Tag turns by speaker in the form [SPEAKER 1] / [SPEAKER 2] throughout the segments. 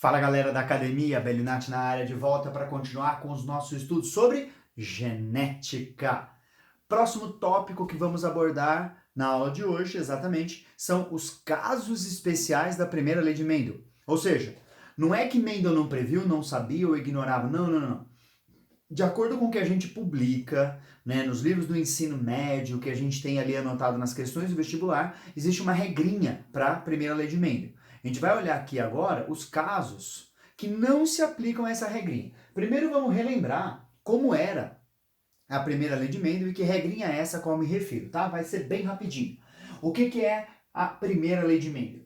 [SPEAKER 1] Fala galera da academia, Belinati na área de volta para continuar com os nossos estudos sobre genética. Próximo tópico que vamos abordar na aula de hoje, exatamente, são os casos especiais da primeira lei de Mendel. Ou seja, não é que Mendel não previu, não sabia ou ignorava, não. De acordo com o que a gente publica, né, nos livros do ensino médio, que a gente tem ali anotado nas questões do vestibular, existe uma regrinha para a primeira lei de Mendel. A gente vai olhar aqui agora os casos que não se aplicam a essa regrinha. Primeiro vamos relembrar como era a primeira lei de Mendel e que regrinha é essa a qual eu me refiro, tá? Vai ser bem rapidinho. O que é a primeira lei de Mendel?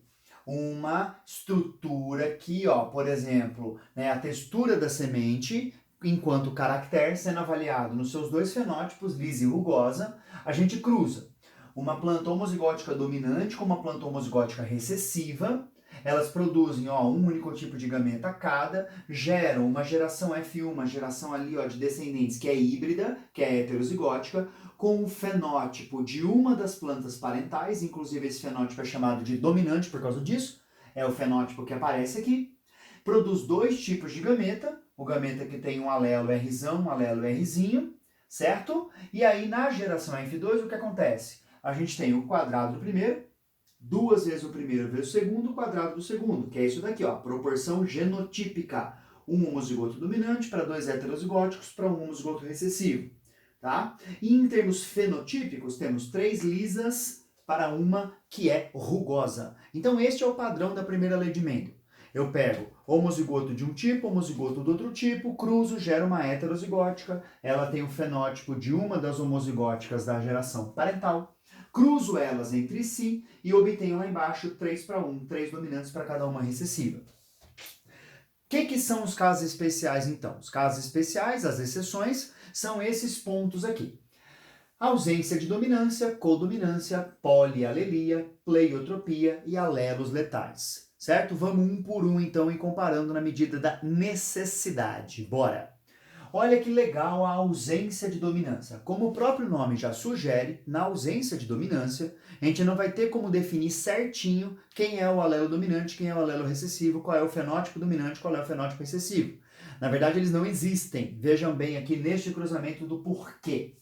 [SPEAKER 1] Uma estrutura aqui, ó, por exemplo, né, a textura da semente enquanto caractere sendo avaliado nos seus dois fenótipos, lisa e rugosa, a gente cruza uma planta homozigótica dominante com uma planta homozigótica recessiva. Elas produzem um único tipo de gameta cada, geram uma geração F1, uma geração ali de descendentes que é híbrida, que é heterozigótica, com o fenótipo de uma das plantas parentais, inclusive esse fenótipo é chamado de dominante por causa disso, é o fenótipo que aparece aqui. Produz dois tipos de gameta, o gameta que tem um alelo Rzão, um alelo Rzinho, certo? E aí na geração F2 o que acontece? A gente tem o quadrado do primeiro, duas vezes o primeiro vezes o segundo, o quadrado do segundo, que é isso daqui, ó, proporção genotípica. Um homozigoto dominante para dois heterozigóticos para um homozigoto recessivo, tá? E em termos fenotípicos, temos três lisas para uma que é rugosa. Então este é o padrão da primeira lei de Mendel. Eu pego homozigoto de um tipo, homozigoto do outro tipo, cruzo, gera uma heterozigótica, ela tem o fenótipo de uma das homozigóticas da geração parental, cruzo elas entre si e obtenho lá embaixo 3 para 1, 3 dominantes para cada uma recessiva. O que são os casos especiais então? Os casos especiais, as exceções, são esses pontos aqui. Ausência de dominância, codominância, polialelia, pleiotropia e alelos letais. Certo? Vamos um por um então e comparando na medida da necessidade. Bora! Olha que legal a ausência de dominância. Como o próprio nome já sugere, na ausência de dominância, a gente não vai ter como definir certinho quem é o alelo dominante, quem é o alelo recessivo, qual é o fenótipo dominante, qual é o fenótipo recessivo. Na verdade, eles não existem. Vejam bem aqui neste cruzamento do porquê.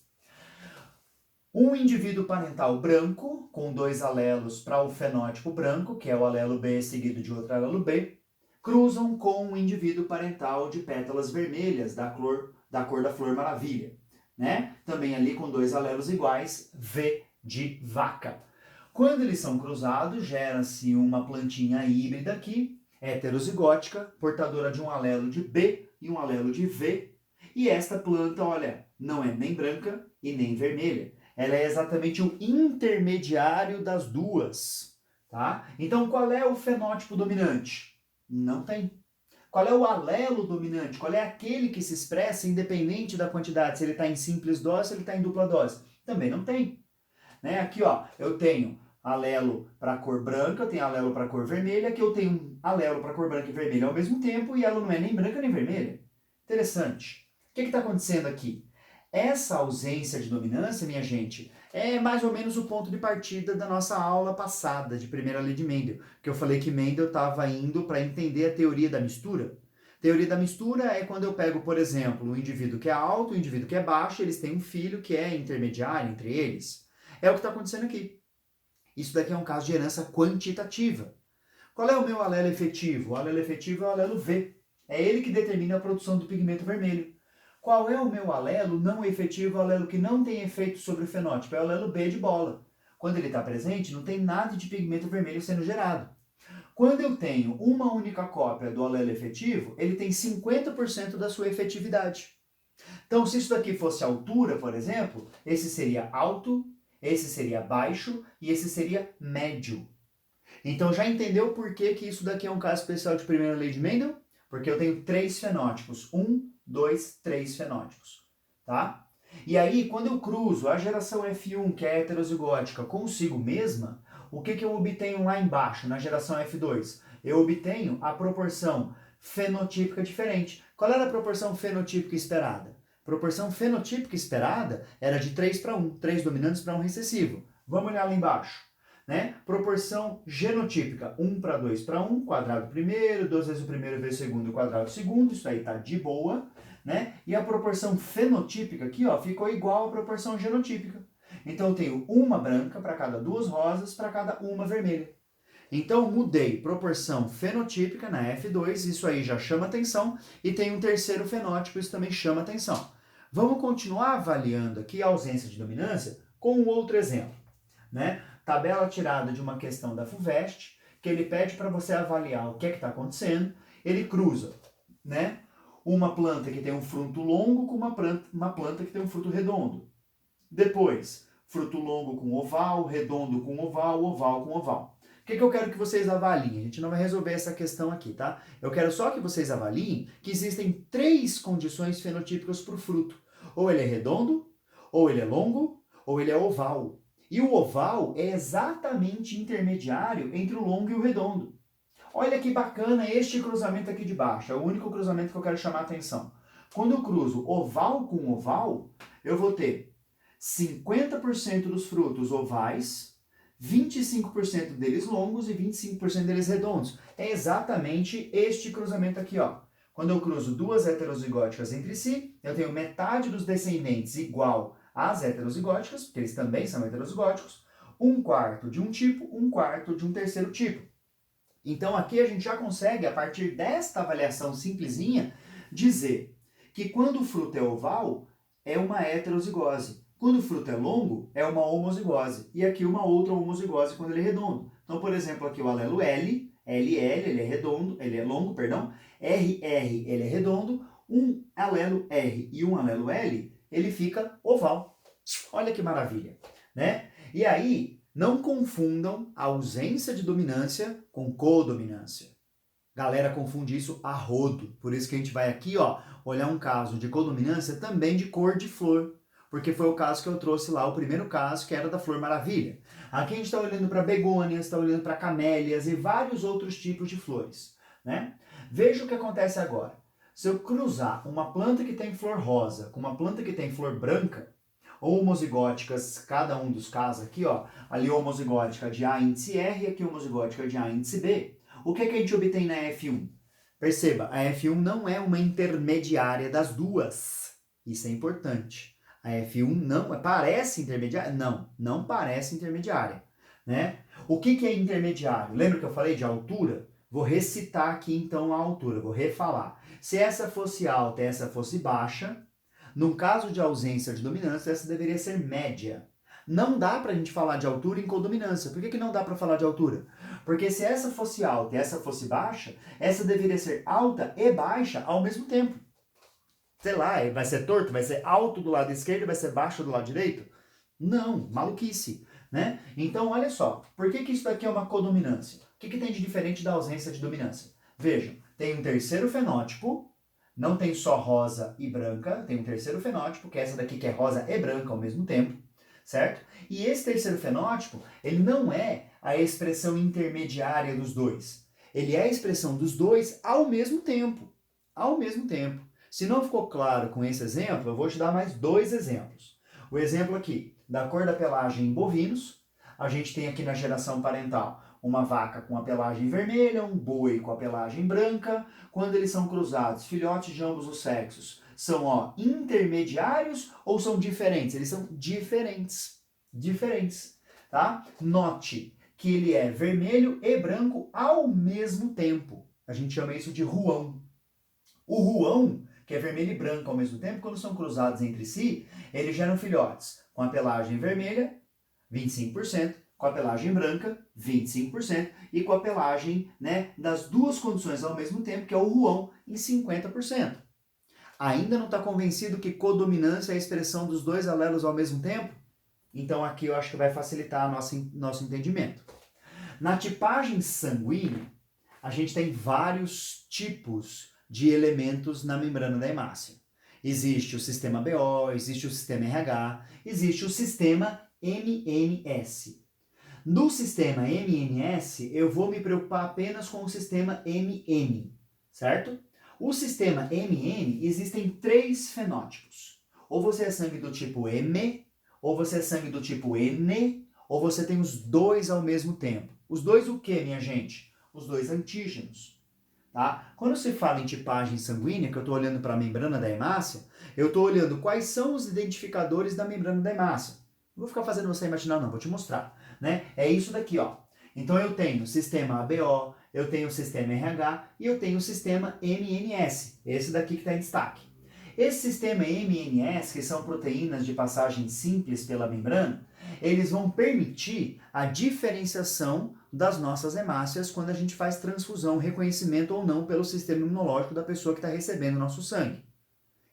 [SPEAKER 1] Um indivíduo parental branco, com dois alelos para o fenótipo branco, que é o alelo B seguido de outro alelo B, cruzam com um indivíduo parental de pétalas vermelhas da cor da flor maravilha, né? Também ali com dois alelos iguais, V de vaca. Quando eles são cruzados, gera-se uma plantinha híbrida aqui, heterozigótica, portadora de um alelo de B e um alelo de V. E esta planta, olha, não é nem branca e nem vermelha. Ela é exatamente o intermediário das duas, tá? Então, qual é o fenótipo dominante? Não tem. Qual é o alelo dominante? Qual é aquele que se expressa independente da quantidade? Se ele está em simples dose, se ele está em dupla dose? Também não tem. Né? Aqui, ó, eu tenho alelo para a cor branca, eu tenho alelo para a cor vermelha, aqui eu tenho um alelo para a cor branca e vermelha ao mesmo tempo, e ela não é nem branca nem vermelha. Interessante. O que está acontecendo aqui? Essa ausência de dominância, minha gente, é mais ou menos o ponto de partida da nossa aula passada de primeira lei de Mendel, que eu falei que Mendel estava indo para entender a teoria da mistura. Teoria da mistura é quando eu pego, por exemplo, um indivíduo que é alto e um indivíduo que é baixo, eles têm um filho que é intermediário entre eles. É o que está acontecendo aqui. Isso daqui é um caso de herança quantitativa. Qual é o meu alelo efetivo? O alelo efetivo é o alelo V. É ele que determina a produção do pigmento vermelho. Qual é o meu alelo não efetivo, o alelo que não tem efeito sobre o fenótipo? É o alelo B de bola. Quando ele está presente, não tem nada de pigmento vermelho sendo gerado. Quando eu tenho uma única cópia do alelo efetivo, ele tem 50% da sua efetividade. Então, se isso daqui fosse altura, por exemplo, esse seria alto, esse seria baixo e esse seria médio. Então, já entendeu por que isso daqui é um caso especial de primeira lei de Mendel? Porque eu tenho três fenótipos. 1, 2, 3 fenótipos. Tá? E aí, quando eu cruzo a geração F1, que é heterozigótica, consigo mesma, o que eu obtenho lá embaixo, na geração F2? Eu obtenho a proporção fenotípica diferente. Qual era a proporção fenotípica esperada? A proporção fenotípica esperada era de 3 para 1, 3 dominantes para 1 recessivo. Vamos olhar lá embaixo. né? Proporção genotípica, 1 para 2 para 1, quadrado primeiro, 2 vezes o primeiro vezes o segundo, quadrado segundo, isso aí tá de boa, né? E a proporção fenotípica aqui, ó, ficou igual à proporção genotípica. Então eu tenho uma branca para cada duas rosas, para cada uma vermelha. Então mudei proporção fenotípica na F2, isso aí já chama atenção, e tem um terceiro fenótipo, isso também chama atenção. Vamos continuar avaliando aqui a ausência de dominância com um outro exemplo, né? Tabela tirada de uma questão da FUVEST, que ele pede para você avaliar o que é que está acontecendo. Ele cruza, né, uma planta que tem um fruto longo com uma planta que tem um fruto redondo. Depois, fruto longo com oval, redondo com oval, oval com oval. O que eu quero que vocês avaliem? A gente não vai resolver essa questão aqui, tá? Eu quero só que vocês avaliem que existem 3 condições fenotípicas para o fruto. Ou ele é redondo, ou ele é longo, ou ele é oval. E o oval é exatamente intermediário entre o longo e o redondo. Olha que bacana este cruzamento aqui de baixo, é o único cruzamento que eu quero chamar a atenção. Quando eu cruzo oval com oval, eu vou ter 50% dos frutos ovais, 25% deles longos e 25% deles redondos. É exatamente este cruzamento aqui, ó. Quando eu cruzo duas heterozigóticas entre si, eu tenho metade dos descendentes igual às heterozigóticas, porque eles também são heterozigóticos, 1/4 de um tipo, 1/4 de um terceiro tipo. Então aqui a gente já consegue, a partir desta avaliação simplesinha, dizer que quando o fruto é oval, é uma heterozigose. Quando o fruto é longo, é uma homozigose. E aqui uma outra homozigose quando ele é redondo. Então, por exemplo, aqui o alelo L, LL, ele é redondo, ele é longo, perdão. RR, ele é redondo. Um alelo R e um alelo L, ele fica oval. Olha que maravilha, né? E aí, não confundam a ausência de dominância com codominância. Galera confunde isso a rodo. Por isso que a gente vai aqui, ó, olhar um caso de codominância também de cor de flor. Porque foi o caso que eu trouxe lá, o primeiro caso, que era da Flor Maravilha. Aqui a gente está olhando para begônias, está olhando para camélias e vários outros tipos de flores, né? Veja o que acontece agora. Se eu cruzar uma planta que tem flor rosa com uma planta que tem flor branca, homozigóticas, cada um dos casos aqui, ó, ali homozigótica de A índice R e aqui homozigótica de A índice B, o que é que a gente obtém na F1? Perceba, a F1 não é uma intermediária das duas. Isso é importante. A F1 não parece intermediária? Não, não parece intermediária, né? O que é intermediário? Lembra que eu falei de altura? Vou recitar aqui então a altura, vou refalar. Se essa fosse alta e essa fosse baixa, num caso de ausência de dominância, essa deveria ser média. Não dá pra gente falar de altura em codominância. Por que não dá pra falar de altura? Porque se essa fosse alta e essa fosse baixa, essa deveria ser alta e baixa ao mesmo tempo. Sei lá, vai ser torto, vai ser alto do lado esquerdo e vai ser baixo do lado direito? Não, maluquice, né? Então, olha só, por que isso daqui é uma codominância? O que tem de diferente da ausência de dominância? Vejam, tem um terceiro fenótipo, não tem só rosa e branca, tem um terceiro fenótipo, que é essa daqui que é rosa e branca ao mesmo tempo, certo? E esse terceiro fenótipo, ele não é a expressão intermediária dos dois. Ele é a expressão dos dois ao mesmo tempo. Ao mesmo tempo. Se não ficou claro com esse exemplo, eu vou te dar mais 2 exemplos. O exemplo aqui, da cor da pelagem em bovinos, a gente tem aqui na geração parental uma vaca com a pelagem vermelha, um boi com a pelagem branca. Quando eles são cruzados, filhotes de ambos os sexos, são intermediários ou são diferentes? Eles são diferentes. Diferentes, tá? Note que ele é vermelho e branco ao mesmo tempo. A gente chama isso de ruão. O ruão, que é vermelho e branco ao mesmo tempo, quando são cruzados entre si, eles geram filhotes com a pelagem vermelha, 25%, com a pelagem branca, 25%, e com a pelagem, né, das duas condições ao mesmo tempo, que é o ruão, em 50%. Ainda não está convencido que codominância é a expressão dos dois alelos ao mesmo tempo? Então aqui eu acho que vai facilitar nosso entendimento. Na tipagem sanguínea, a gente tem vários tipos de elementos na membrana da hemácia. Existe o sistema BO, existe o sistema RH, existe o sistema MNS. No sistema MNS, eu vou me preocupar apenas com o sistema MN, certo? O sistema MN, existem 3 fenótipos. Ou você é sangue do tipo M, ou você é sangue do tipo N, ou você tem os dois ao mesmo tempo? Os dois o quê, minha gente? Os dois antígenos. Tá? Quando se fala em tipagem sanguínea, que eu estou olhando para a membrana da hemácia, eu estou olhando quais são os identificadores da membrana da hemácia. Não vou ficar fazendo você imaginar, não, vou te mostrar. Né? É isso daqui, ó. Então eu tenho o sistema ABO, eu tenho o sistema RH e eu tenho o sistema MNS, esse daqui que está em destaque. Esse sistema MNS, que são proteínas de passagem simples pela membrana, eles vão permitir a diferenciação das nossas hemácias quando a gente faz transfusão, reconhecimento ou não pelo sistema imunológico da pessoa que está recebendo o nosso sangue.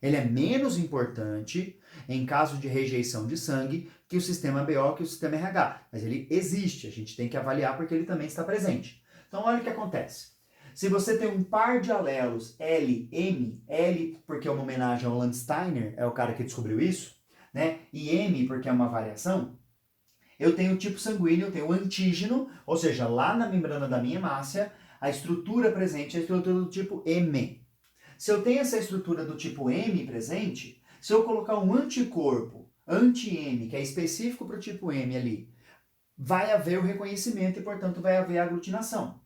[SPEAKER 1] Ele é menos importante em caso de rejeição de sangue que o sistema BO, que o sistema RH. Mas ele existe, a gente tem que avaliar porque ele também está presente. Então olha o que acontece. Se você tem um par de alelos L, M, L porque é uma homenagem ao Landsteiner, é o cara que descobriu isso, né? E M porque é uma variação, eu tenho o tipo sanguíneo, eu tenho o antígeno, ou seja, lá na membrana da minha hemácia, a estrutura presente é a estrutura do tipo M. Se eu tenho essa estrutura do tipo M presente, se eu colocar um anticorpo anti-M, que é específico para o tipo M ali, vai haver o reconhecimento e, portanto, vai haver a aglutinação.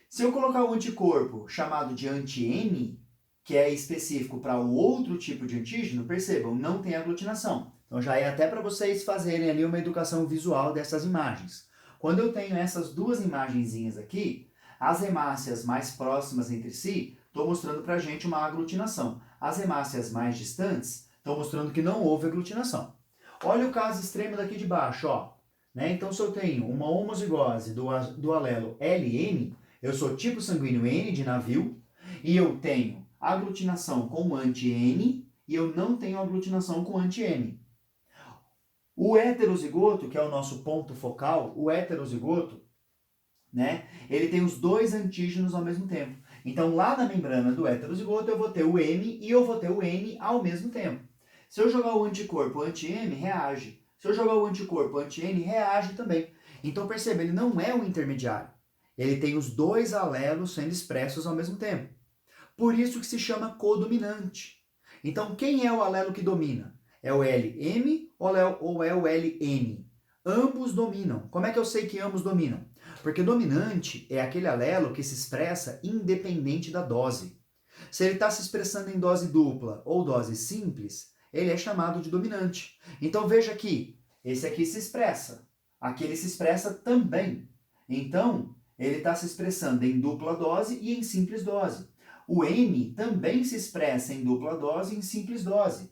[SPEAKER 1] Se eu colocar um anticorpo chamado de anti-M, que é específico para o outro tipo de antígeno, percebam, não tem aglutinação. Então já é até para vocês fazerem ali uma educação visual dessas imagens. Quando eu tenho essas duas imagenzinhas aqui, as hemácias mais próximas entre si, estou mostrando para a gente uma aglutinação. As hemácias mais distantes, estão mostrando que não houve aglutinação. Olha o caso extremo daqui de baixo, ó. Né? Então se eu tenho uma homozigose do alelo LN, eu sou tipo sanguíneo N de navio e eu tenho aglutinação com anti-N e eu não tenho aglutinação com anti-M. O heterozigoto, que é o nosso ponto focal, o heterozigoto, né, ele tem os dois antígenos ao mesmo tempo. Então lá na membrana do heterozigoto eu vou ter o M e eu vou ter o N ao mesmo tempo. Se eu jogar o anticorpo anti-M, reage. Se eu jogar o anticorpo anti-N, reage também. Então perceba, ele não é um intermediário. Ele tem os dois alelos sendo expressos ao mesmo tempo. Por isso que se chama codominante. Então, quem é o alelo que domina? É o LM ou é o LN? Ambos dominam. Como é que eu sei que ambos dominam? Porque dominante é aquele alelo que se expressa independente da dose. Se ele está se expressando em dose dupla ou dose simples, ele é chamado de dominante. Então veja aqui, esse aqui se expressa, aquele se expressa também. Então, ele está se expressando em dupla dose e em simples dose. O M também se expressa em dupla dose e em simples dose,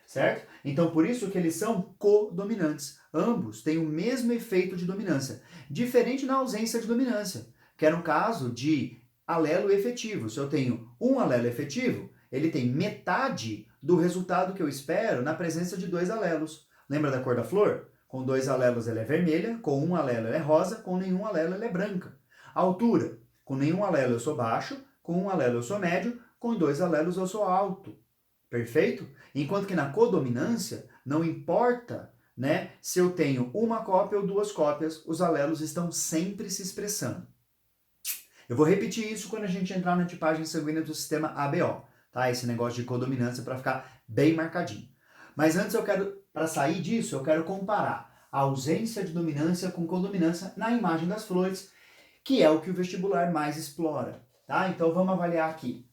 [SPEAKER 1] certo? Então, por isso que eles são codominantes. Ambos têm o mesmo efeito de dominância, diferente na ausência de dominância, que era um caso de alelo efetivo. Se eu tenho um alelo efetivo, ele tem metade do resultado que eu espero na presença de dois alelos. Lembra da cor da flor? Com dois alelos ela é vermelha, com um alelo ela é rosa, com nenhum alelo ela é branca. A altura, com nenhum alelo eu sou baixo, com um alelo eu sou médio, com dois alelos eu sou alto. Perfeito? Enquanto que na codominância, não importa, né, se eu tenho uma cópia ou duas cópias, os alelos estão sempre se expressando. Eu vou repetir isso quando a gente entrar na tipagem sanguínea do sistema ABO, tá? Esse negócio de codominância para ficar bem marcadinho. Mas antes para sair disso, eu quero comparar a ausência de dominância com codominância na imagem das flores, que é o que o vestibular mais explora, tá? Então vamos avaliar aqui.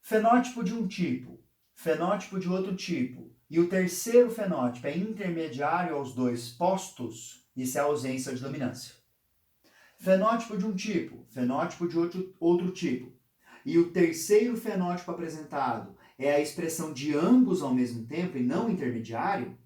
[SPEAKER 1] Fenótipo de um tipo, fenótipo de outro tipo, e o terceiro fenótipo é intermediário aos dois postos, isso é a ausência de dominância. Fenótipo de um tipo, fenótipo de outro tipo, e o terceiro fenótipo apresentado é a expressão de ambos ao mesmo tempo e não intermediário,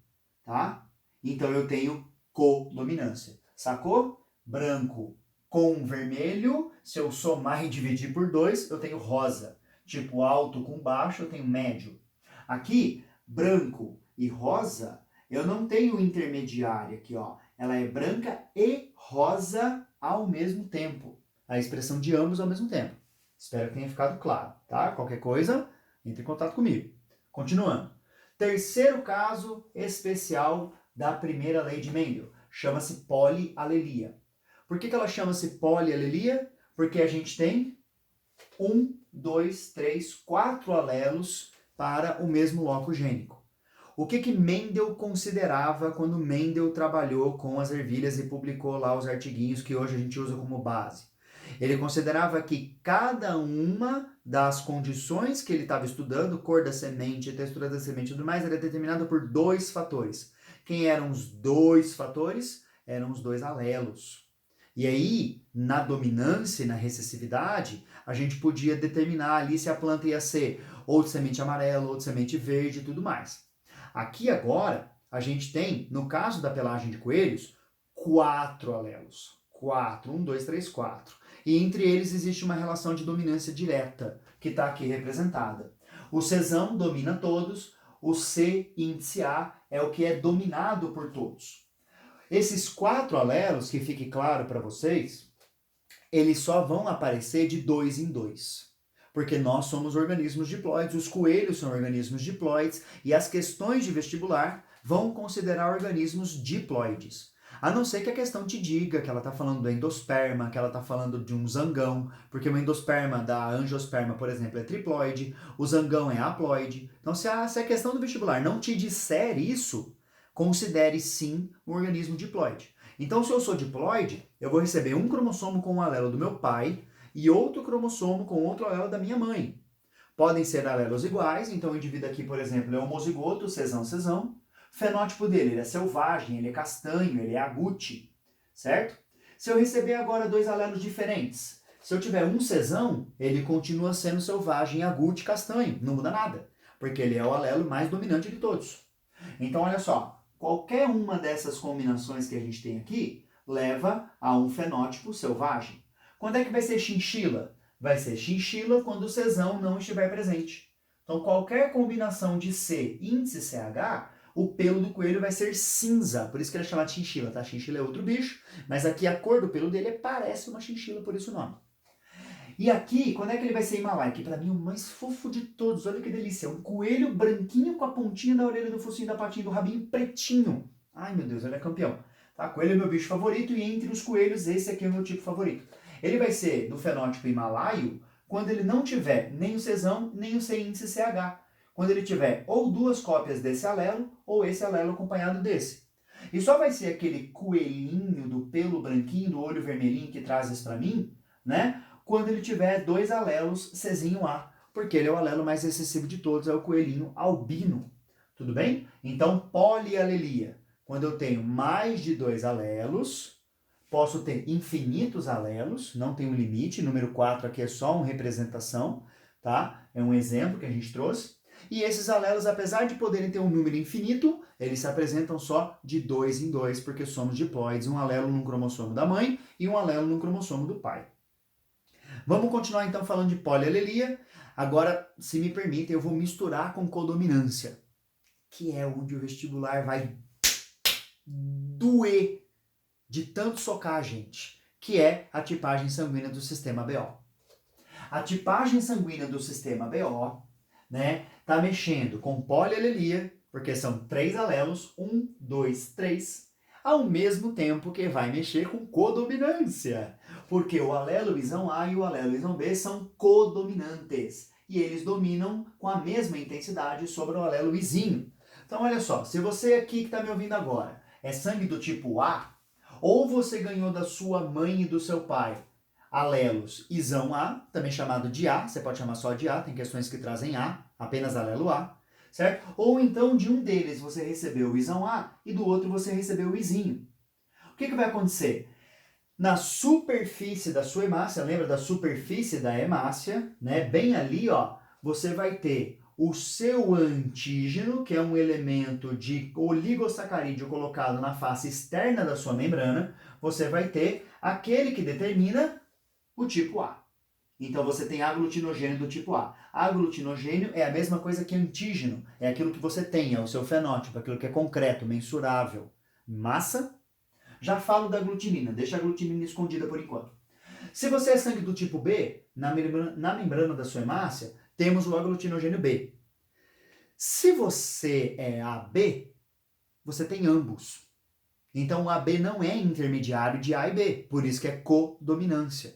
[SPEAKER 1] tá? Então eu tenho codominância. Sacou? Branco com vermelho, se eu somar e dividir por 2, eu tenho rosa. Tipo alto com baixo, eu tenho médio. Aqui, branco e rosa, eu não tenho intermediária aqui, ó. Ela é branca e rosa ao mesmo tempo. A expressão de ambos ao mesmo tempo. Espero que tenha ficado claro, tá? Qualquer coisa, entre em contato comigo. Continuando. Terceiro caso especial da primeira lei de Mendel. Chama-se polialelia. Por que ela chama-se polialelia? Porque a gente tem 1, 2, 3, 4 alelos para o mesmo loco gênico. O que Mendel considerava quando Mendel trabalhou com as ervilhas e publicou lá os artiguinhos que hoje a gente usa como base? Ele considerava que cada uma das condições que ele estava estudando, cor da semente, textura da semente e tudo mais, era determinada por 2 fatores. Quem eram os 2 fatores? Eram os 2 alelos. E aí, na dominância e na recessividade, a gente podia determinar ali se a planta ia ser ou de semente amarela, ou de semente verde e tudo mais. Aqui agora, a gente tem, no caso da pelagem de coelhos, 4 alelos. 4, 1, 2, 3, 4. E entre eles existe uma relação de dominância direta, que está aqui representada. O Czão domina todos, o C índice A é o que é dominado por todos. Esses 4 alelos, que fique claro para vocês, eles só vão aparecer de 2 em 2. Porque nós somos organismos diploides, os coelhos são organismos diploides, e as questões de vestibular vão considerar organismos diploides. A não ser que a questão te diga que ela está falando do endosperma, que ela está falando de um zangão, porque o endosperma da angiosperma, por exemplo, é triploide, o zangão é haploide. Então, se a questão do vestibular não te disser isso, considere sim um organismo diploide. Então, se eu sou diploide, eu vou receber um cromossomo com um alelo do meu pai e outro cromossomo com outro alelo da minha mãe. Podem ser alelos iguais, então o indivíduo aqui, por exemplo, é homozigoto, Czão. O fenótipo dele, ele é selvagem, ele é castanho, ele é agute, certo? Se eu receber agora 2 alelos diferentes, se eu tiver um Czão, ele continua sendo selvagem, agute, castanho, não muda nada, porque ele é o alelo mais dominante de todos. Então, olha só, qualquer uma dessas combinações que a gente tem aqui leva a um fenótipo selvagem. Quando é que vai ser chinchila? Vai ser chinchila quando o Czão não estiver presente. Então, qualquer combinação de C índice CH, o pelo do coelho vai ser cinza, por isso que ele é chamado de chinchila, tá? Chinchila é outro bicho, mas aqui a cor do pelo dele parece uma chinchila, por isso o nome. E aqui, quando é que ele vai ser Himalaia? Que pra mim é o mais fofo de todos, olha que delícia, é um coelho branquinho com a pontinha da orelha, do focinho, da patinha, do rabinho pretinho. Ai meu Deus, ele é campeão. Tá? Coelho é meu bicho favorito e entre os coelhos esse aqui é o meu tipo favorito. Ele vai ser do fenótipo himalaio quando ele não tiver nem o Czão, nem o C índice CH. Quando ele tiver ou 2 cópias desse alelo, ou esse alelo acompanhado desse. E só vai ser aquele coelhinho do pelo branquinho, do olho vermelhinho que traz isso pra mim, né? Quando ele tiver 2 alelos Czinho A, porque ele é o alelo mais recessivo de todos, é o coelhinho albino. Tudo bem? Então, polialelia. Quando eu tenho mais de 2 alelos, posso ter infinitos alelos, não tem um limite, número 4 aqui é só uma representação, tá? É um exemplo que a gente trouxe. E esses alelos, apesar de poderem ter um número infinito, eles se apresentam só de 2 em 2, porque somos diploides, um alelo num cromossomo da mãe e um alelo num cromossomo do pai. Vamos continuar então falando de polialelia. Agora, se me permitem, eu vou misturar com codominância, que é onde o vestibular vai doer de tanto socar a gente, que é a tipagem sanguínea do sistema BO. A tipagem sanguínea do sistema BO, né, tá mexendo com polialelia, porque são 3 alelos, 1, 2, 3, ao mesmo tempo que vai mexer com codominância, porque o alelo isão A e o alelo isão B são codominantes, e eles dominam com a mesma intensidade sobre o alelo izinho. Então olha só, se você aqui que está me ouvindo agora é sangue do tipo A, ou você ganhou da sua mãe e do seu pai alelos isão A, também chamado de A, você pode chamar só de A, tem questões que trazem A, apenas alelo A, certo? Ou então de um deles você recebeu o isão A e do outro você recebeu o izinho. O que vai acontecer? Na superfície da sua hemácia, lembra da superfície da hemácia, né? Bem ali, ó, você vai ter o seu antígeno, que é um elemento de oligosacarídeo colocado na face externa da sua membrana, você vai ter aquele que determina o tipo A. Então você tem aglutinogênio do tipo A. Aglutinogênio é a mesma coisa que antígeno, é aquilo que você tem, é o seu fenótipo, aquilo que é concreto, mensurável. Massa? Já falo da aglutinina, deixa a aglutinina escondida por enquanto. Se você é sangue do tipo B, na membrana da sua hemácia, temos o aglutinogênio B. Se você é AB, você tem ambos. Então o AB não é intermediário de A e B, por isso que é codominância.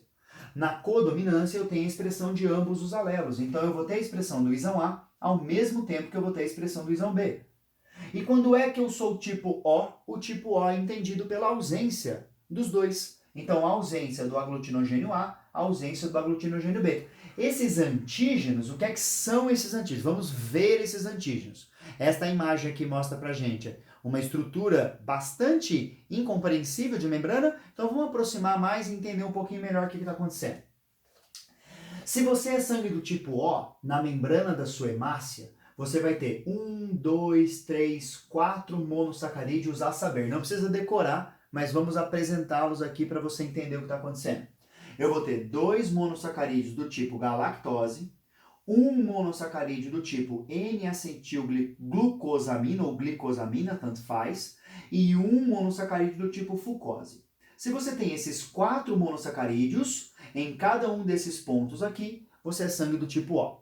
[SPEAKER 1] Na codominância eu tenho a expressão de ambos os alelos, então eu vou ter a expressão do isão A ao mesmo tempo que eu vou ter a expressão do isão B. E quando é que eu sou tipo O? O tipo O é entendido pela ausência dos dois. Então, a ausência do aglutinogênio A, a ausência do aglutinogênio B. Esses antígenos, o que é que são esses antígenos? Vamos ver esses antígenos. Esta imagem aqui mostra pra gente uma estrutura bastante incompreensível de membrana, então vamos aproximar mais e entender um pouquinho melhor o que está acontecendo. Se você é sangue do tipo O, na membrana da sua hemácia, você vai ter 1, 2, 3, 4 monossacarídeos a saber. Não precisa decorar, mas vamos apresentá-los aqui para você entender o que está acontecendo. Eu vou ter 2 monossacarídeos do tipo galactose, um monossacarídeo do tipo N-acetilglucosamina ou glicosamina, tanto faz, e um monossacarídeo do tipo fucose. Se você tem esses 4 monossacarídeos, em cada um desses pontos aqui, você é sangue do tipo O.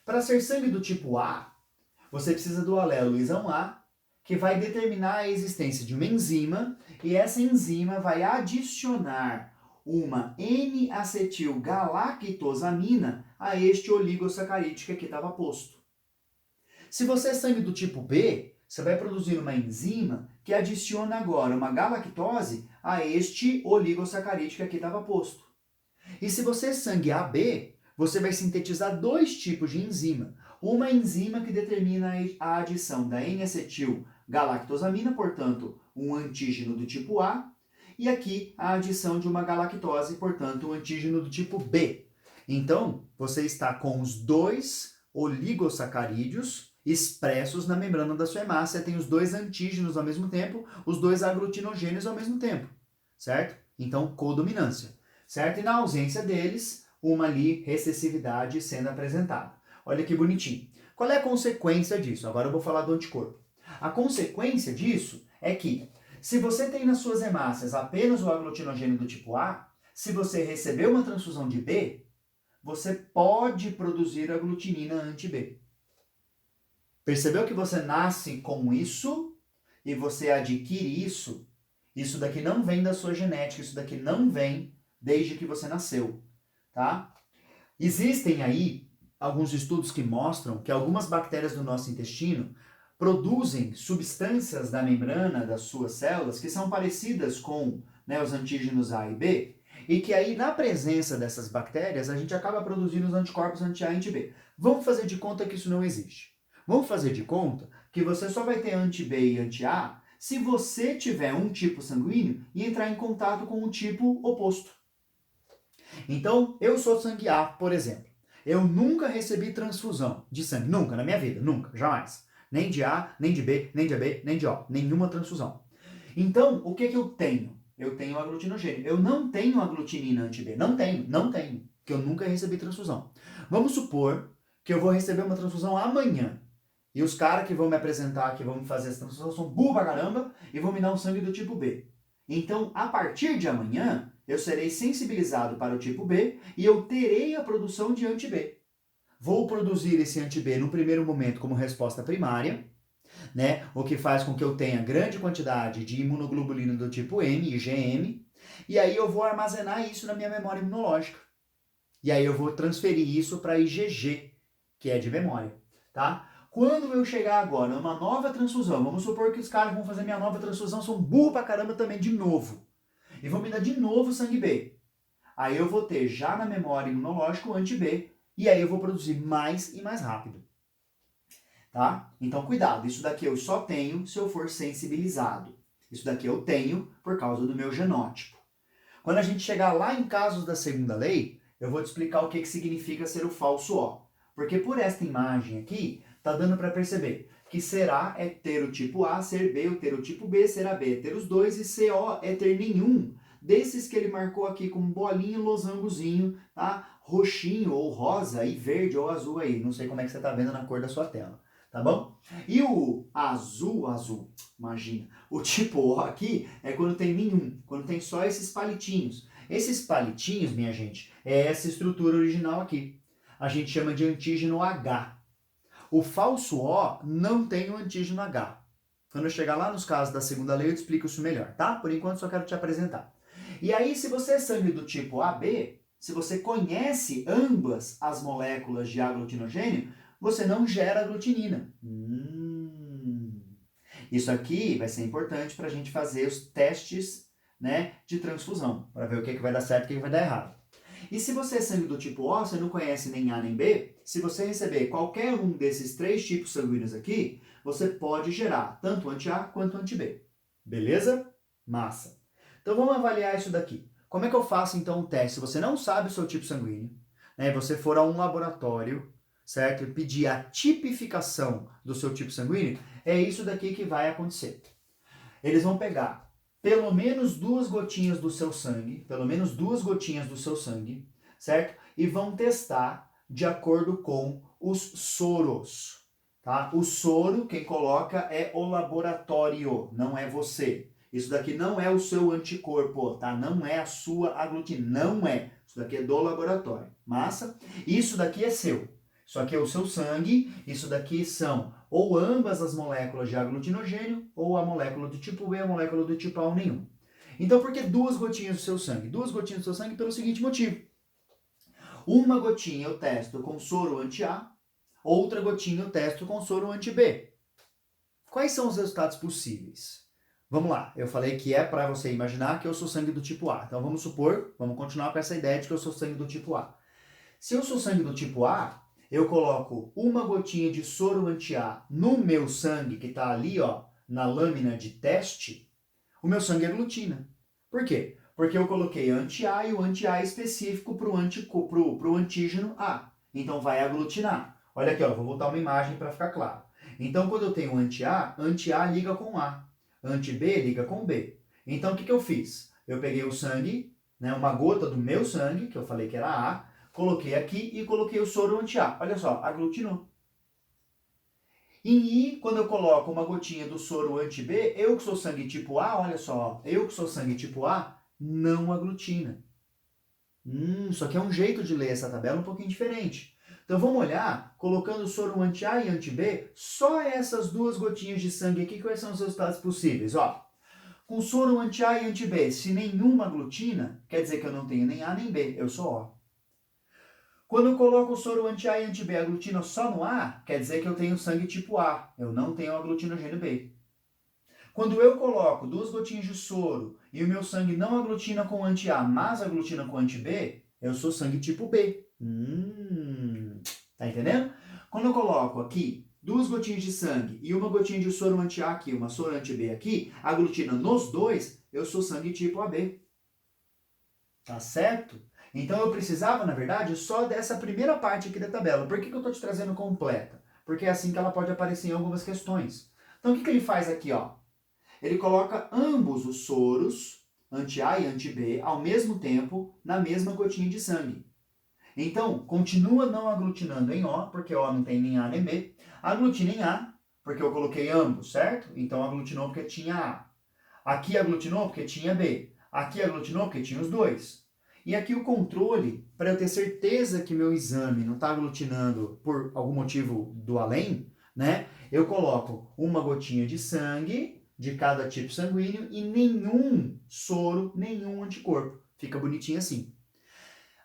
[SPEAKER 1] Para ser sangue do tipo A, você precisa do alelo isão A, que vai determinar a existência de uma enzima, e essa enzima vai adicionar uma N-acetilgalactosamina a este oligosacarídeo que aqui estava posto. Se você é sangue do tipo B, você vai produzir uma enzima que adiciona agora uma galactose a este oligosacarídeo que aqui estava posto. E se você é sangue AB, você vai sintetizar 2 tipos de enzima. Uma enzima que determina a adição da N-acetilgalactosamina, portanto, um antígeno do tipo A, e aqui a adição de uma galactose, portanto, um antígeno do tipo B. Então, você está com os 2 oligosacarídeos expressos na membrana da sua hemácia, tem os 2 antígenos ao mesmo tempo, os 2 aglutinogênios ao mesmo tempo, certo? Então, codominância, certo? E na ausência deles, uma ali recessividade sendo apresentada. Olha que bonitinho. Qual é a consequência disso? Agora eu vou falar do anticorpo. A consequência disso é que, se você tem nas suas hemácias apenas o aglutinogênio do tipo A, se você receber uma transfusão de B, você pode produzir aglutinina anti-B. Percebeu que você nasce com isso e você adquire isso? Isso daqui não vem da sua genética, isso daqui não vem desde que você nasceu, tá? Existem aí alguns estudos que mostram que algumas bactérias do nosso intestino produzem substâncias da membrana das suas células que são parecidas com, né, os antígenos A e B, e que aí, na presença dessas bactérias, a gente acaba produzindo os anticorpos anti-A e anti-B. Vamos fazer de conta que isso não existe. Vamos fazer de conta que você só vai ter anti-B e anti-A se você tiver um tipo sanguíneo e entrar em contato com o tipo oposto. Então, eu sou sangue A, por exemplo. Eu nunca recebi transfusão de sangue, nunca, na minha vida, nunca, jamais. Nem de A, nem de B, nem de AB, nem de O, nenhuma transfusão. Então, o que eu tenho? Eu tenho aglutinogênio. Eu não tenho aglutinina anti-B, não tenho, porque eu nunca recebi transfusão. Vamos supor que eu vou receber uma transfusão amanhã. E os caras que vão me apresentar, que vão me fazer essa transfusão, são burro pra caramba e vão me dar um sangue do tipo B. Então, a partir de amanhã, eu serei sensibilizado para o tipo B e eu terei a produção de anti-B. Vou produzir esse anti-B no primeiro momento como resposta primária, né? O que faz com que eu tenha grande quantidade de imunoglobulina do tipo M, IgM, e aí eu vou armazenar isso na minha memória imunológica. E aí eu vou transferir isso para IgG, que é de memória, tá? Quando eu chegar agora numa nova transfusão, vamos supor que os caras vão fazer minha nova transfusão, são burro pra caramba também de novo. E vão me dar de novo sangue B. Aí eu vou ter já na memória imunológica o anti-B, e aí eu vou produzir mais e mais rápido. Tá? Então cuidado, isso daqui eu só tenho se eu for sensibilizado. Isso daqui eu tenho por causa do meu genótipo. Quando a gente chegar lá em casos da segunda lei, eu vou te explicar o que significa ser o falso O. Porque por esta imagem aqui, tá dando para perceber que ser A é ter o tipo A, ser B é ter o tipo B, ser AB é ter os dois e ser O é ter nenhum desses que ele marcou aqui com bolinha e losangozinho, tá? Roxinho ou rosa e verde ou azul aí, não sei como é que você tá vendo na cor da sua tela, tá bom? E o azul, imagina, o tipo O aqui é quando tem nenhum, quando tem só esses palitinhos. Esses palitinhos, minha gente, é essa estrutura original aqui. A gente chama de antígeno H. O falso O não tem o antígeno H. Quando eu chegar lá nos casos da segunda lei, eu te explico isso melhor, tá? Por enquanto, só quero te apresentar. E aí, se você é sangue do tipo AB, se você conhece ambas as moléculas de aglutinogênio, você não gera aglutinina. Isso aqui vai ser importante para a gente fazer os testes, né, de transfusão, para ver o que vai dar certo e o que vai dar errado. E se você é sangue do tipo O, você não conhece nem A nem B, se você receber qualquer um desses 3 tipos sanguíneos aqui, você pode gerar tanto anti-A quanto anti-B. Beleza? Massa. Então vamos avaliar isso daqui. Como é que eu faço então o teste? Se você não sabe o seu tipo sanguíneo, né, você for a um laboratório, certo? E pedir a tipificação do seu tipo sanguíneo, é isso daqui que vai acontecer. Eles vão pegar pelo menos 2 gotinhas do seu sangue, certo? E vão testar de acordo com os soros, tá? O soro, quem coloca é o laboratório, não é você. Isso daqui não é o seu anticorpo, tá? Não é a sua aglutina, não é. Isso daqui é do laboratório. Massa? Isso daqui é seu. Isso aqui é o seu sangue, isso daqui são ou ambas as moléculas de aglutinogênio, ou a molécula do tipo B, a molécula do tipo A ou nenhum. Então, por que 2 gotinhas do seu sangue? 2 gotinhas do seu sangue pelo seguinte motivo. Uma gotinha eu testo com soro anti-A, outra gotinha eu testo com soro anti-B. Quais são os resultados possíveis? Vamos lá, eu falei que é para você imaginar que eu sou sangue do tipo A. Então vamos supor, vamos continuar com essa ideia de que eu sou sangue do tipo A. Se eu sou sangue do tipo A, eu coloco uma gotinha de soro anti-A no meu sangue, que está ali, ó, na lâmina de teste, o meu sangue aglutina. Por quê? Porque eu coloquei anti-A e o anti-A específico para o antígeno A. Então vai aglutinar. Olha aqui, ó, vou botar uma imagem para ficar claro. Então quando eu tenho anti-A liga com A. Anti-B liga com B. Então o que eu fiz? Eu peguei o sangue, né, uma gota do meu sangue, que eu falei que era A, coloquei aqui e coloquei o soro anti-A. Olha só, aglutinou. Em I, quando eu coloco uma gotinha do soro anti-B, eu que sou sangue tipo A, olha só, eu que sou sangue tipo A, não aglutina. Isso aqui é um jeito de ler essa tabela um pouquinho diferente. Então vamos olhar, colocando soro anti-A e anti-B, só essas 2 gotinhas de sangue aqui, quais são os resultados possíveis? Ó, com soro anti-A e anti-B, se nenhuma aglutina, quer dizer que eu não tenho nem A nem B, eu sou O. Quando eu coloco o soro anti-A e anti-B aglutina só no A, quer dizer que eu tenho sangue tipo A, eu não tenho aglutinogênio B. Quando eu coloco 2 gotinhas de soro e o meu sangue não aglutina com anti-A, mas aglutina com anti-B, eu sou sangue tipo B. Tá entendendo? Quando eu coloco aqui 2 gotinhas de sangue e uma gotinha de soro anti-A aqui, uma soro anti-B aqui, aglutina nos dois, eu sou sangue tipo AB. Tá certo? Então eu precisava, na verdade, só dessa primeira parte aqui da tabela. Por que eu estou te trazendo completa? Porque é assim que ela pode aparecer em algumas questões. Então o que ele faz aqui, ó? Ele coloca ambos os soros, anti-A e anti-B, ao mesmo tempo, na mesma gotinha de sangue. Então, continua não aglutinando em O, porque O não tem nem A nem B. Aglutina em A, porque eu coloquei ambos, certo? Então aglutinou porque tinha A. Aqui aglutinou porque tinha B. Aqui aglutinou porque tinha os dois. E aqui o controle, para eu ter certeza que meu exame não está aglutinando por algum motivo do além, né? Eu coloco uma gotinha de sangue de cada tipo sanguíneo e nenhum soro, nenhum anticorpo. Fica bonitinho assim.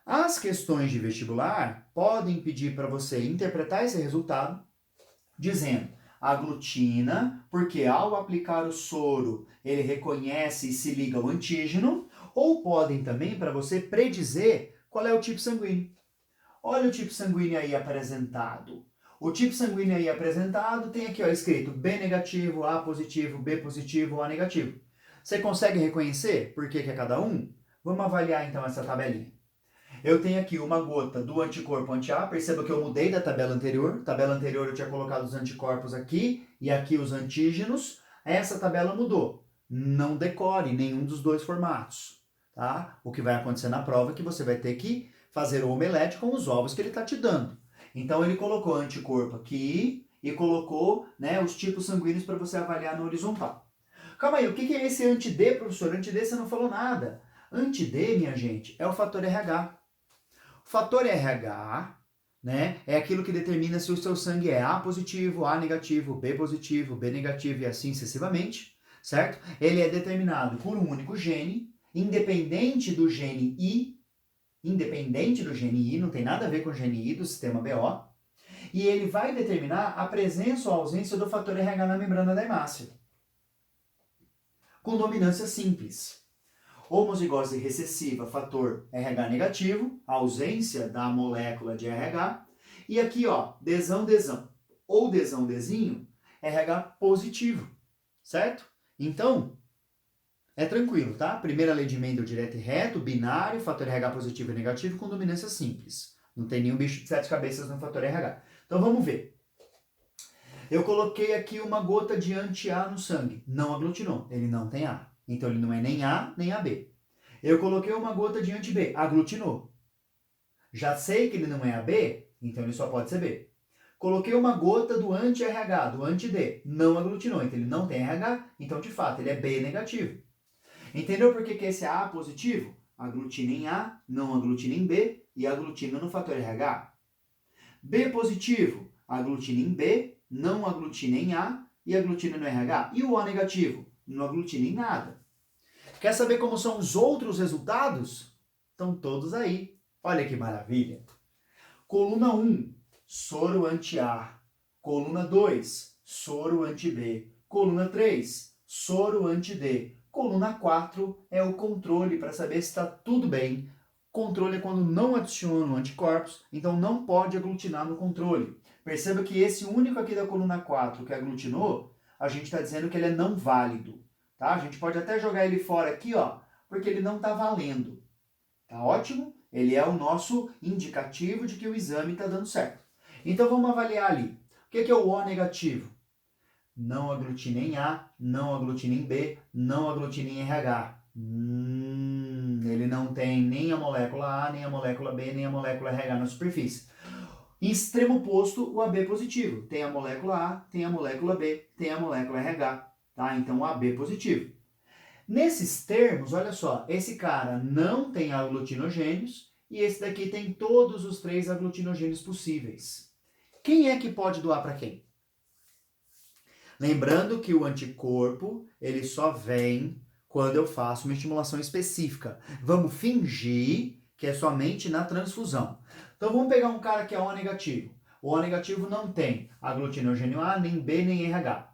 [SPEAKER 1] As questões de vestibular podem pedir para você interpretar esse resultado dizendo aglutina, porque ao aplicar o soro ele reconhece e se liga ao antígeno, ou podem também para você predizer qual é o tipo sanguíneo. Olha o tipo sanguíneo aí apresentado. O tipo sanguíneo aí apresentado tem aqui ó, escrito B negativo, A positivo, B positivo, A negativo. Você consegue reconhecer por que é cada um? Vamos avaliar então essa tabelinha. Eu tenho aqui uma gota do anticorpo anti-A, perceba que eu mudei da tabela anterior. Tabela anterior eu tinha colocado os anticorpos aqui e aqui os antígenos. Essa tabela mudou. Não decore nenhum dos dois formatos, tá? O que vai acontecer na prova é que você vai ter que fazer o omelete com os ovos que ele está te dando. Então ele colocou anticorpo aqui e colocou, né, os tipos sanguíneos para você avaliar no horizontal. Calma aí, o que é esse anti-D, professor? Anti-D você não falou nada. Anti-D, minha gente, é o fator RH. O fator RH, né, é aquilo que determina se o seu sangue é A positivo, A negativo, B positivo, B negativo e assim sucessivamente, certo? Ele é determinado por um único gene, independente do gene I, não tem nada a ver com o gene I do sistema BO, e ele vai determinar a presença ou ausência do fator RH na membrana da hemácia. com dominância simples. Homozigose recessiva, fator RH negativo, ausência da molécula de RH. E aqui, ó, desão ou desão-desinho, RH positivo, certo? Então, é tranquilo, tá? Primeira lei de Mendel direto e reto, binário, fator RH positivo e negativo com dominância simples. Não tem nenhum bicho de 7 cabeças no fator RH. Então vamos ver. Eu coloquei aqui uma gota de anti-A no sangue. Não aglutinou, ele não tem A. Então ele não é nem A nem AB. Eu coloquei uma gota de anti-B, aglutinou. Já sei que ele não é AB, então ele só pode ser B. Coloquei uma gota do anti-RH, do anti-D, não aglutinou, então ele não tem RH, então de fato ele é B negativo. Entendeu por que esse é A positivo? Aglutina em A, não aglutina em B e aglutina no fator RH. B positivo, aglutina em B, não aglutina em A e aglutina no RH. E o O negativo? Não aglutina em nada. Quer saber como são os outros resultados? Estão todos aí. Olha que maravilha. Coluna 1, soro anti-A. Coluna 2, soro anti-B. Coluna 3, soro anti-D. Coluna 4 é o controle para saber se está tudo bem. Controle é quando não adicionam anticorpos, então não pode aglutinar no controle. Perceba que esse único aqui da coluna 4 que aglutinou, a gente está dizendo que ele é não válido. Tá? A gente pode até jogar ele fora aqui, ó, porque ele não está valendo. Tá ótimo? Ele é o nosso indicativo de que o exame está dando certo. Então vamos avaliar ali. O que é o O negativo? Não aglutina em A, não aglutina em B, não aglutina em RH. Ele não tem nem a molécula A, nem a molécula B, nem a molécula RH na superfície. Em extremo oposto, o AB positivo. Tem a molécula A, tem a molécula B, tem a molécula RH. Tá? Então, o AB positivo. Nesses termos, olha só, esse cara não tem aglutinogênios e esse daqui tem todos os 3 aglutinogênios possíveis. Quem é que pode doar para quem? Lembrando que o anticorpo, ele só vem quando eu faço uma estimulação específica. Vamos fingir que é somente na transfusão. Então vamos pegar um cara que é O negativo. O O negativo não tem aglutinogênio A, nem B, nem RH.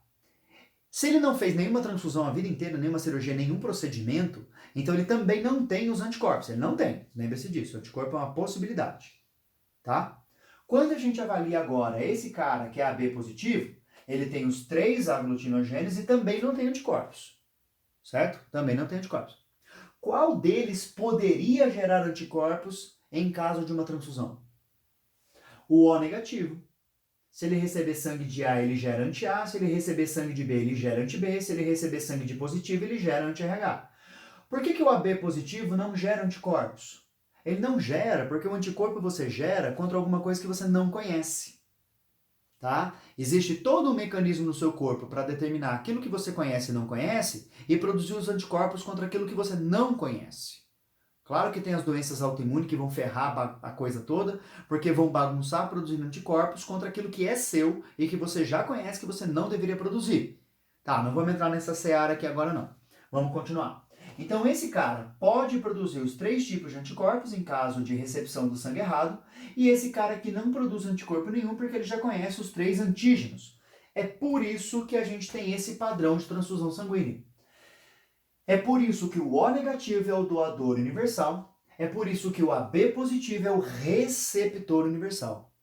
[SPEAKER 1] Se ele não fez nenhuma transfusão a vida inteira, nenhuma cirurgia, nenhum procedimento, então ele também não tem os anticorpos. Ele não tem. Lembre-se disso. O anticorpo é uma possibilidade. Tá? Quando a gente avalia agora esse cara que é AB positivo, ele tem os 3 aglutinogênios e também não tem anticorpos. Certo? Também não tem anticorpos. Qual deles poderia gerar anticorpos em caso de uma transfusão? O O negativo. Se ele receber sangue de A, ele gera anti-A. Se ele receber sangue de B, ele gera anti-B. Se ele receber sangue de positivo, ele gera anti-RH. Por que o AB positivo não gera anticorpos? Ele não gera porque o anticorpo você gera contra alguma coisa que você não conhece. Tá? Existe todo um mecanismo no seu corpo para determinar aquilo que você conhece e não conhece e produzir os anticorpos contra aquilo que você não conhece. Claro que tem as doenças autoimunes que vão ferrar a coisa toda, porque vão bagunçar produzindo anticorpos contra aquilo que é seu e que você já conhece que você não deveria produzir. Tá, não vamos entrar nessa seara aqui agora não. Vamos continuar. Então esse cara pode produzir os 3 tipos de anticorpos em caso de recepção do sangue errado, e esse cara aqui não produz anticorpo nenhum porque ele já conhece os 3 antígenos. É por isso que a gente tem esse padrão de transfusão sanguínea. É por isso que o O negativo é o doador universal, é por isso que o AB positivo é o receptor universal.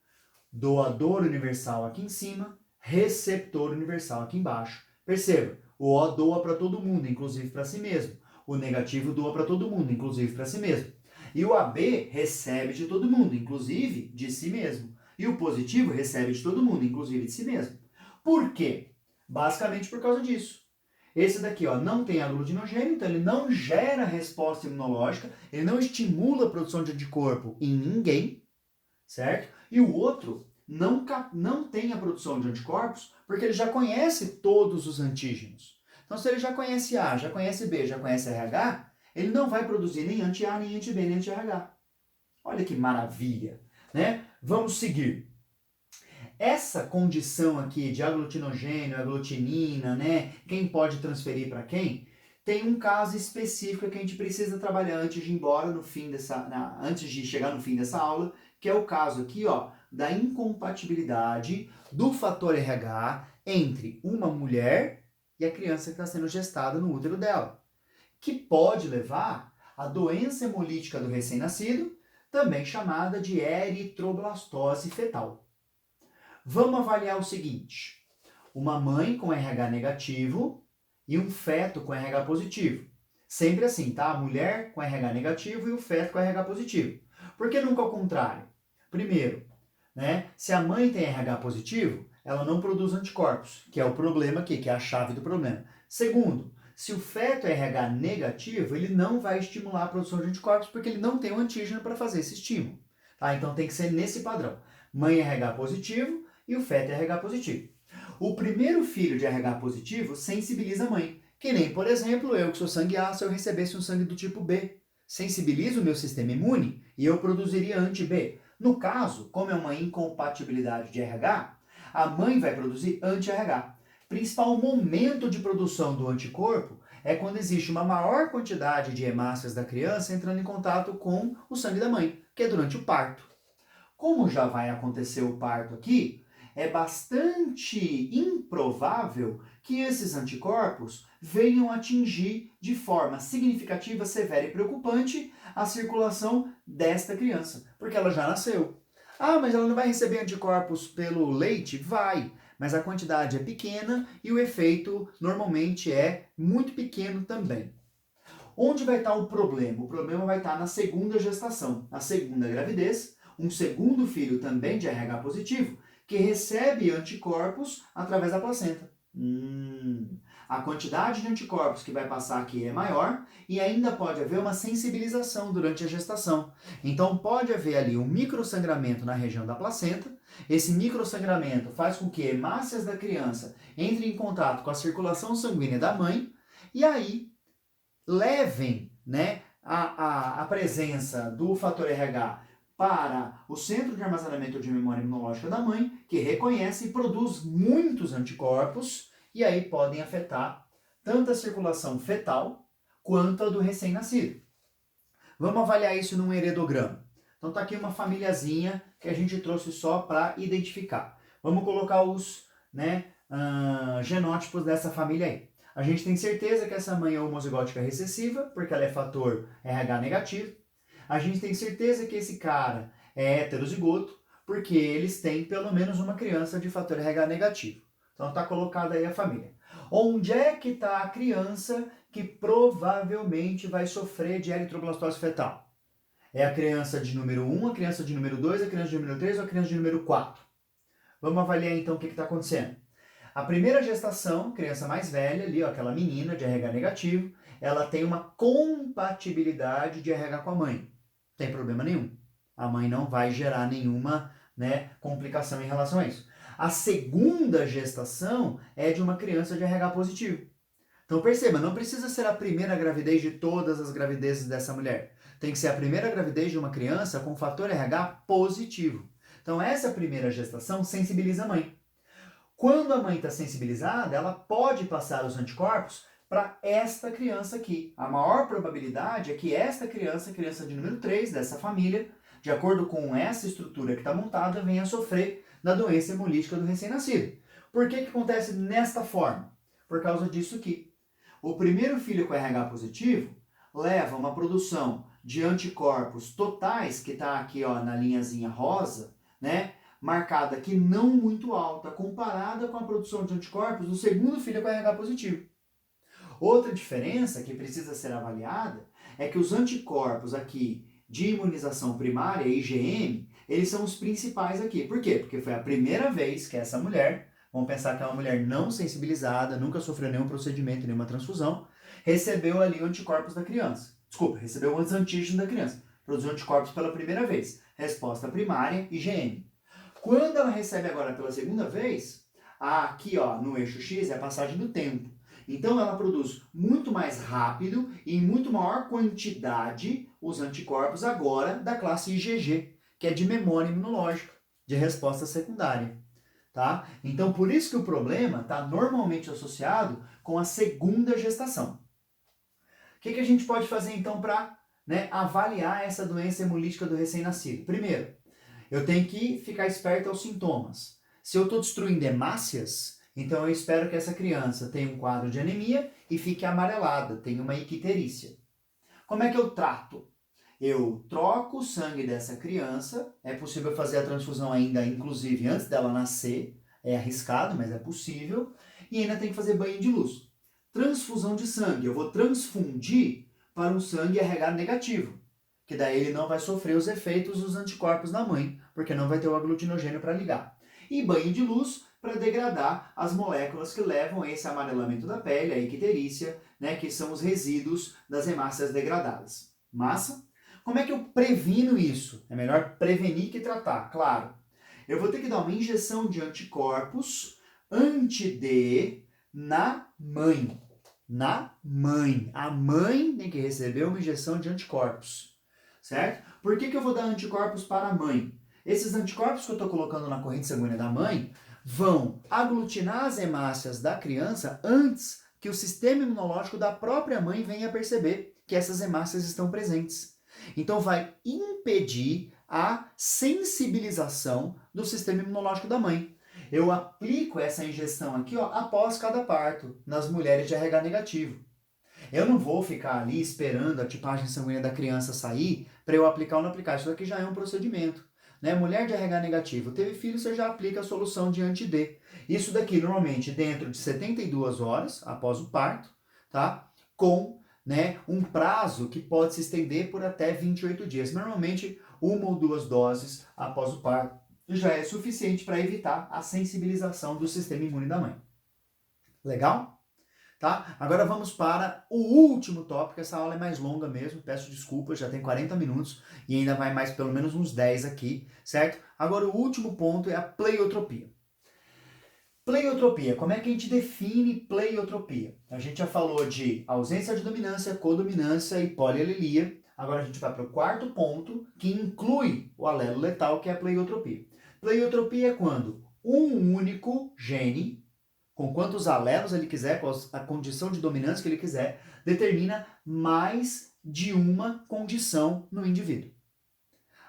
[SPEAKER 1] Doador universal aqui em cima, receptor universal aqui embaixo. Perceba, o O doa para todo mundo, inclusive para si mesmo. O negativo doa para todo mundo, inclusive para si mesmo. E o AB recebe de todo mundo, inclusive de si mesmo. E o positivo recebe de todo mundo, inclusive de si mesmo. Por quê? Basicamente por causa disso. Esse daqui, ó, não tem aglutinogênio, então ele não gera resposta imunológica, ele não estimula a produção de anticorpo em ninguém, certo? E o outro não tem a produção de anticorpos porque ele já conhece todos os antígenos. Então, se ele já conhece A, já conhece B, já conhece RH, ele não vai produzir nem anti-A, nem anti-B, nem anti-RH. Olha que maravilha, né? Vamos seguir. Essa condição aqui de aglutinogênio, aglutinina, né? Quem pode transferir para quem? Tem um caso específico que a gente precisa trabalhar antes de ir embora no fim antes de chegar no fim dessa aula, que é o caso aqui, ó, da incompatibilidade do fator RH entre uma mulher e a criança que está sendo gestada no útero dela, que pode levar à doença hemolítica do recém-nascido, também chamada de eritroblastose fetal. Vamos avaliar o seguinte: uma mãe com RH negativo e um feto com RH positivo. Sempre assim, tá? A mulher com RH negativo e o feto com RH positivo. Por que nunca ao contrário? Primeiro, né, se a mãe tem RH positivo, ela não produz anticorpos, que é o problema aqui, que é a chave do problema. Segundo, se o feto é RH negativo, ele não vai estimular a produção de anticorpos porque ele não tem o antígeno para fazer esse estímulo. Tá? Então tem que ser nesse padrão. Mãe RH positivo e o feto é RH positivo. O primeiro filho de RH positivo sensibiliza a mãe. Que nem, por exemplo, eu que sou sangue A, se eu recebesse um sangue do tipo B. Sensibiliza o meu sistema imune e eu produziria anti-B. No caso, como é uma incompatibilidade de RH, a mãe vai produzir anti-RH. Principal momento de produção do anticorpo é quando existe uma maior quantidade de hemácias da criança entrando em contato com o sangue da mãe, que é durante o parto. Como já vai acontecer o parto aqui, é bastante improvável que esses anticorpos venham atingir de forma significativa, severa e preocupante a circulação desta criança, porque ela já nasceu. Ah, mas ela não vai receber anticorpos pelo leite? Vai, mas a quantidade é pequena e o efeito normalmente é muito pequeno também. Onde vai estar o problema? O problema vai estar na segunda gestação, na segunda gravidez, um segundo filho também de RH positivo, que recebe anticorpos através da placenta. A quantidade de anticorpos que vai passar aqui é maior e ainda pode haver uma sensibilização durante a gestação. Então pode haver ali um microsangramento na região da placenta. Esse microsangramento faz com que hemácias da criança entrem em contato com a circulação sanguínea da mãe e aí levem, né, a presença do fator RH para o centro de armazenamento de memória imunológica da mãe, que reconhece e produz muitos anticorpos, e aí podem afetar tanto a circulação fetal quanto a do recém-nascido. Vamos avaliar isso num heredograma. Então tá aqui uma famíliazinha que a gente trouxe só para identificar. Vamos colocar os genótipos dessa família aí. A gente tem certeza que essa mãe é homozigótica recessiva, porque ela é fator RH negativo. A gente tem certeza que esse cara é heterozigoto, porque eles têm pelo menos uma criança de fator RH negativo. Então está colocada aí a família. Onde é que está a criança que provavelmente vai sofrer de eritroblastose fetal? É a criança de número 1, a criança de número 2, a criança de número 3 ou a criança de número 4? Vamos avaliar então o que está acontecendo. A primeira gestação, criança mais velha, ali, ó, aquela menina de RH negativo, ela tem uma compatibilidade de RH com a mãe. Não tem problema nenhum. A mãe não vai gerar nenhuma, complicação em relação a isso. A segunda gestação é de uma criança de RH positivo. Então perceba, não precisa ser a primeira gravidez de todas as gravidezes dessa mulher. Tem que ser a primeira gravidez de uma criança com fator RH positivo. Então essa primeira gestação sensibiliza a mãe. Quando a mãe está sensibilizada, ela pode passar os anticorpos para esta criança aqui. A maior probabilidade é que esta criança, criança de número 3 dessa família, de acordo com essa estrutura que está montada, venha a sofrer da doença hemolítica do recém-nascido. Por que acontece nesta forma? Por causa disso aqui. O primeiro filho com RH positivo leva uma produção de anticorpos totais, que está aqui ó, na linhazinha rosa, marcada aqui não muito alta, comparada com a produção de anticorpos do segundo filho com RH positivo. Outra diferença que precisa ser avaliada é que os anticorpos aqui de imunização primária, IgM, eles são os principais aqui. Por quê? Porque foi a primeira vez que essa mulher, vamos pensar que é uma mulher não sensibilizada, nunca sofreu nenhum procedimento, nenhuma transfusão, recebeu ali anticorpos da criança. Desculpa, recebeu os antígenos da criança. Produziu anticorpos pela primeira vez. Resposta primária, IgM. Quando ela recebe agora pela segunda vez, aqui ó, no eixo X é a passagem do tempo. Então ela produz muito mais rápido e em muito maior quantidade os anticorpos agora da classe IgG, que é de memória imunológica, de resposta secundária. Tá? Então por isso que o problema está normalmente associado com a segunda gestação. O que a gente pode fazer então para avaliar essa doença hemolítica do recém-nascido? Primeiro, eu tenho que ficar esperto aos sintomas. Se eu estou destruindo hemácias, Então eu espero que essa criança tenha um quadro de anemia e fique amarelada, tenha uma icterícia. Como é que eu trato? Eu troco o sangue dessa criança, é possível fazer a transfusão ainda, inclusive, antes dela nascer, é arriscado, mas é possível, e ainda tem que fazer banho de luz. Transfusão de sangue, eu vou transfundir para um sangue RH negativo, que daí ele não vai sofrer os efeitos dos anticorpos na mãe, porque não vai ter o aglutinogênio para ligar. E banho de luz para degradar as moléculas que levam a esse amarelamento da pele, a icterícia, né, que são os resíduos das hemácias degradadas. Massa? Como é que eu previno isso? É melhor prevenir que tratar, claro. Eu vou ter que dar uma injeção de anticorpos anti-D na mãe. Na mãe. A mãe tem que receber uma injeção de anticorpos, certo? Por que eu vou dar anticorpos para a mãe? Esses anticorpos que eu estou colocando na corrente sanguínea da mãe vão aglutinar as hemácias da criança antes que o sistema imunológico da própria mãe venha perceber que essas hemácias estão presentes. Então vai impedir a sensibilização do sistema imunológico da mãe. Eu aplico essa injeção aqui, ó, após cada parto, nas mulheres de RH negativo. Eu não vou ficar ali esperando a tipagem sanguínea da criança sair para eu aplicar ou não aplicar. Isso daqui já é um procedimento. Né? Mulher de RH negativo, teve filho, você já aplica a solução de anti-D. Isso daqui normalmente dentro de 72 horas após o parto, tá? Com, né, um prazo que pode se estender por até 28 dias. Normalmente, 1 ou 2 doses após o parto já é suficiente para evitar a sensibilização do sistema imune da mãe. Legal? Tá? Agora vamos para o último tópico, essa aula é mais longa mesmo, peço desculpas, já tem 40 minutos e ainda vai mais pelo menos uns 10 aqui, certo? Agora o último ponto é a pleiotropia. Pleiotropia, como é que a gente define pleiotropia? A gente já falou de ausência de dominância, codominância e polialelia. Agora a gente vai para o quarto ponto, que inclui o alelo letal, que é a pleiotropia. Pleiotropia é quando um único gene, com quantos alelos ele quiser, com a condição de dominância que ele quiser, determina mais de uma condição no indivíduo.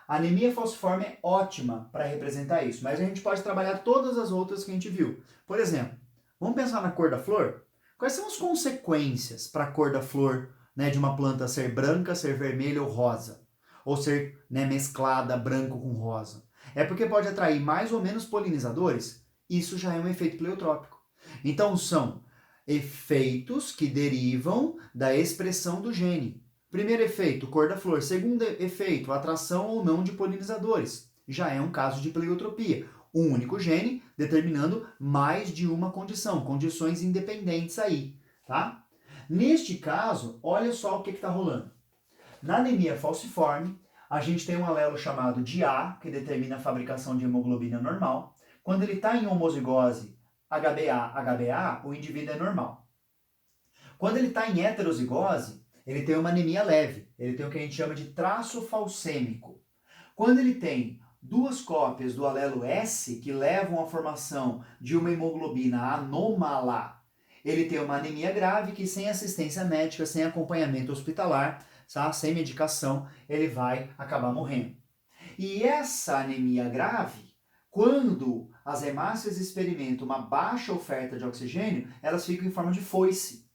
[SPEAKER 1] A anemia falciforme é ótima para representar isso, mas a gente pode trabalhar todas as outras que a gente viu. Por exemplo, vamos pensar na cor da flor? Quais são as consequências para a cor da flor, né, de uma planta ser branca, ser vermelha ou rosa? Ou ser, né, mesclada branco com rosa? É porque pode atrair mais ou menos polinizadores? Isso já é um efeito pleiotrópico. Então são efeitos que derivam da expressão do gene. Primeiro efeito, cor da flor. Segundo efeito, atração ou não de polinizadores. Já é um caso de pleiotropia. Um único gene determinando mais de uma condição, condições independentes aí, tá? Neste caso, olha só o que está rolando. Na anemia falciforme, a gente tem um alelo chamado de A, que determina a fabricação de hemoglobina normal. Quando ele está em homozigose HbA, o indivíduo é normal. Quando ele está em heterozigose, ele tem uma anemia leve, ele tem o que a gente chama de traço falcêmico. Quando ele tem 2 cópias do alelo S, que levam à formação de uma hemoglobina anômala, ele tem uma anemia grave que sem assistência médica, sem acompanhamento hospitalar, tá? Sem medicação, ele vai acabar morrendo. E essa anemia grave, quando as hemácias experimentam uma baixa oferta de oxigênio, elas ficam em forma de foice.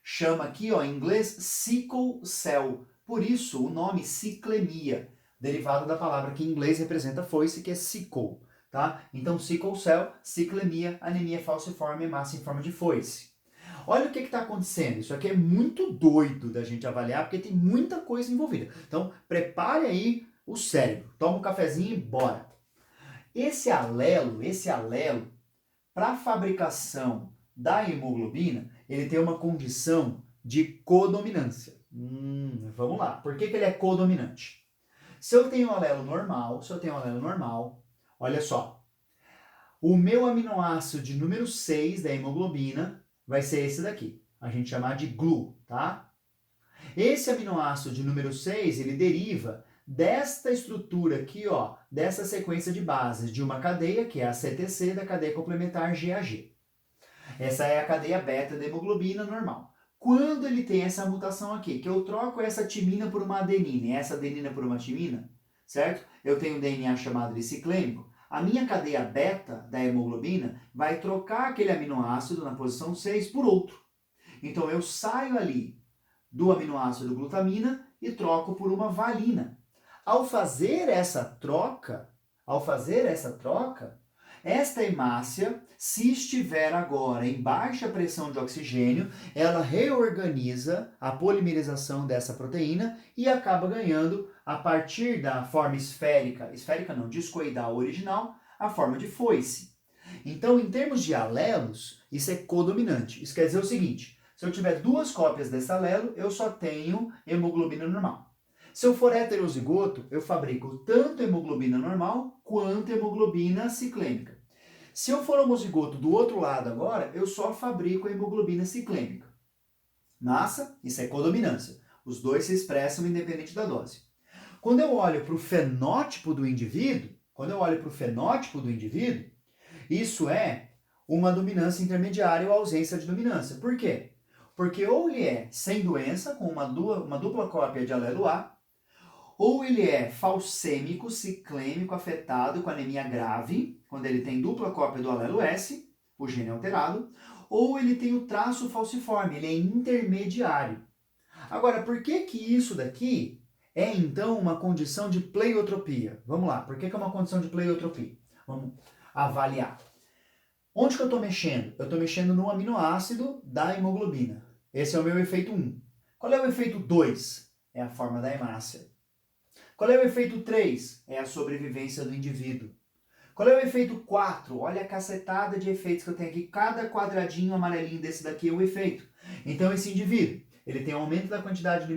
[SPEAKER 1] Chama aqui, ó, em inglês, sickle cell. Por isso, o nome ciclemia, derivado da palavra que em inglês representa foice, que é sickle. Tá? Então, sickle cell, ciclemia, anemia falciforme, hemácia em forma de foice. Olha o que está acontecendo. Isso aqui é muito doido da gente avaliar, porque tem muita coisa envolvida. Então, prepare aí o cérebro. Toma um cafezinho e bora. Esse alelo, para a fabricação da hemoglobina, ele tem uma condição de codominância. Vamos lá. Por que ele é codominante? Se eu tenho um alelo normal, olha só. O meu aminoácido de número 6 da hemoglobina vai ser esse daqui. A gente chama de GLU, tá? Esse aminoácido de número 6, ele deriva desta estrutura aqui, ó, dessa sequência de bases de uma cadeia, que é a CTC, da cadeia complementar GAG. Essa é a cadeia beta da hemoglobina normal. Quando ele tem essa mutação aqui, que eu troco essa timina por uma adenina e essa adenina por uma timina, certo? Eu tenho um DNA chamado de ciclêmico. a minha cadeia beta da hemoglobina vai trocar aquele aminoácido na posição 6 por outro. Então eu saio ali do aminoácido glutamina e troco por uma valina. Ao fazer essa troca, esta hemácia, se estiver agora em baixa pressão de oxigênio, ela reorganiza a polimerização dessa proteína e acaba ganhando, a partir da forma discoidal original, a forma de foice. Então, em termos de alelos, isso é codominante. Isso quer dizer o seguinte: se eu tiver duas cópias desse alelo, eu só tenho hemoglobina normal. Se eu for heterozigoto, eu fabrico tanto hemoglobina normal quanto hemoglobina ciclêmica. Se eu for homozigoto do outro lado agora, eu só fabrico a hemoglobina ciclêmica. Massa, isso é codominância. Os dois se expressam independente da dose. Quando eu olho para o fenótipo do indivíduo, isso é uma dominância intermediária ou ausência de dominância. Por quê? Porque ou ele é sem doença, com uma dupla cópia de alelo A, ou ele é falcêmico, ciclêmico, afetado com anemia grave, quando ele tem dupla cópia do alelo S, o gene alterado, ou ele tem o traço falciforme, ele é intermediário. Agora, por que isso daqui é então uma condição de pleiotropia? Vamos lá, por que é uma condição de pleiotropia? Vamos avaliar. Onde que eu estou mexendo? Eu estou mexendo no aminoácido da hemoglobina. Esse é o meu efeito 1. Qual é o efeito 2? É a forma da hemácia. Qual é o efeito 3? É a sobrevivência do indivíduo. Qual é o efeito 4? Olha a cacetada de efeitos que eu tenho aqui. Cada quadradinho amarelinho desse daqui é o efeito. Então esse indivíduo, ele tem um aumento da quantidade de